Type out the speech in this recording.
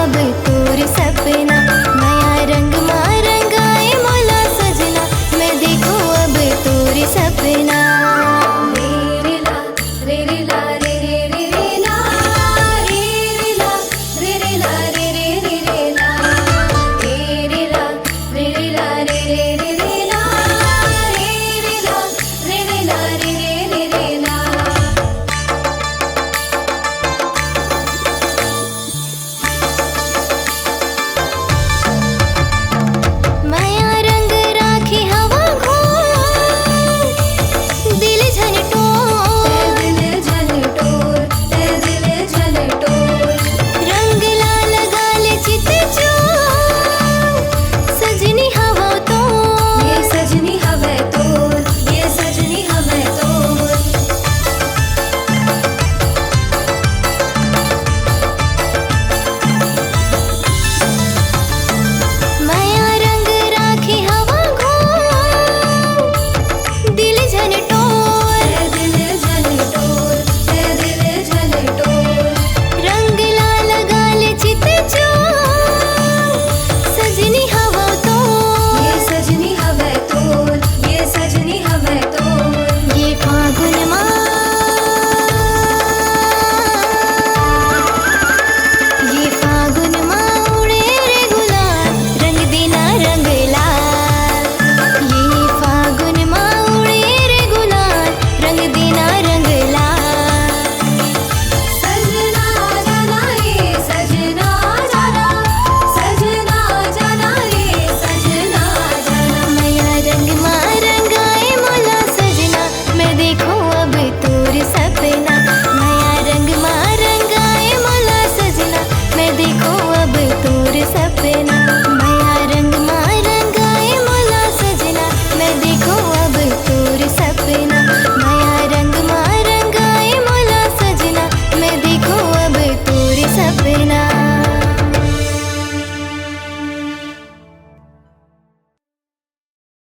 अब तोर सपना, नया रंग माँ रंगाए मोला सजना, मैं देखो अब तोर सपना। रे रे ला रे रे ला रे रे रे रे ला, रे रे ला रे रे ला रे रे रे रे ला, रे रे ला रे रे ला रे रे रे रे ला, रे रे ला रे रे ला रे रे रे रे ला। माया रंग राखी हवा घोर, दिल झनटोर, दिल झनटोर, दिल झनटोर, रंग लाल गाल चित चोर, सजनी हवा तो, ये सजनी हवा तोर, ये सजनी हवा तोर। माया रंग राखी हवा घोर, दिल झनटोर, दिल झनटोर, दिल झनटोर, रंग लाल गाल चित चोर, सजनी हवा तो, ये सजनी हवा तोर, ये सजनी हवा तोर। ये फागुन माँ, ये फागुन माँ उड़े रे गुलाल, रंग देना रंग लाल। ये फागुन माँ उड़े रे गुलाल, रंग देना रंग लाल। सजना जाना रे सजना जाना, सजना जाना रे सजना जाना, नया रंग माँ रंगाए मोला सजना, मैं देखो अब तोर सपना, नया रंग माँ रंगाए मोला सजना, मैं देखो अब तोर सपना।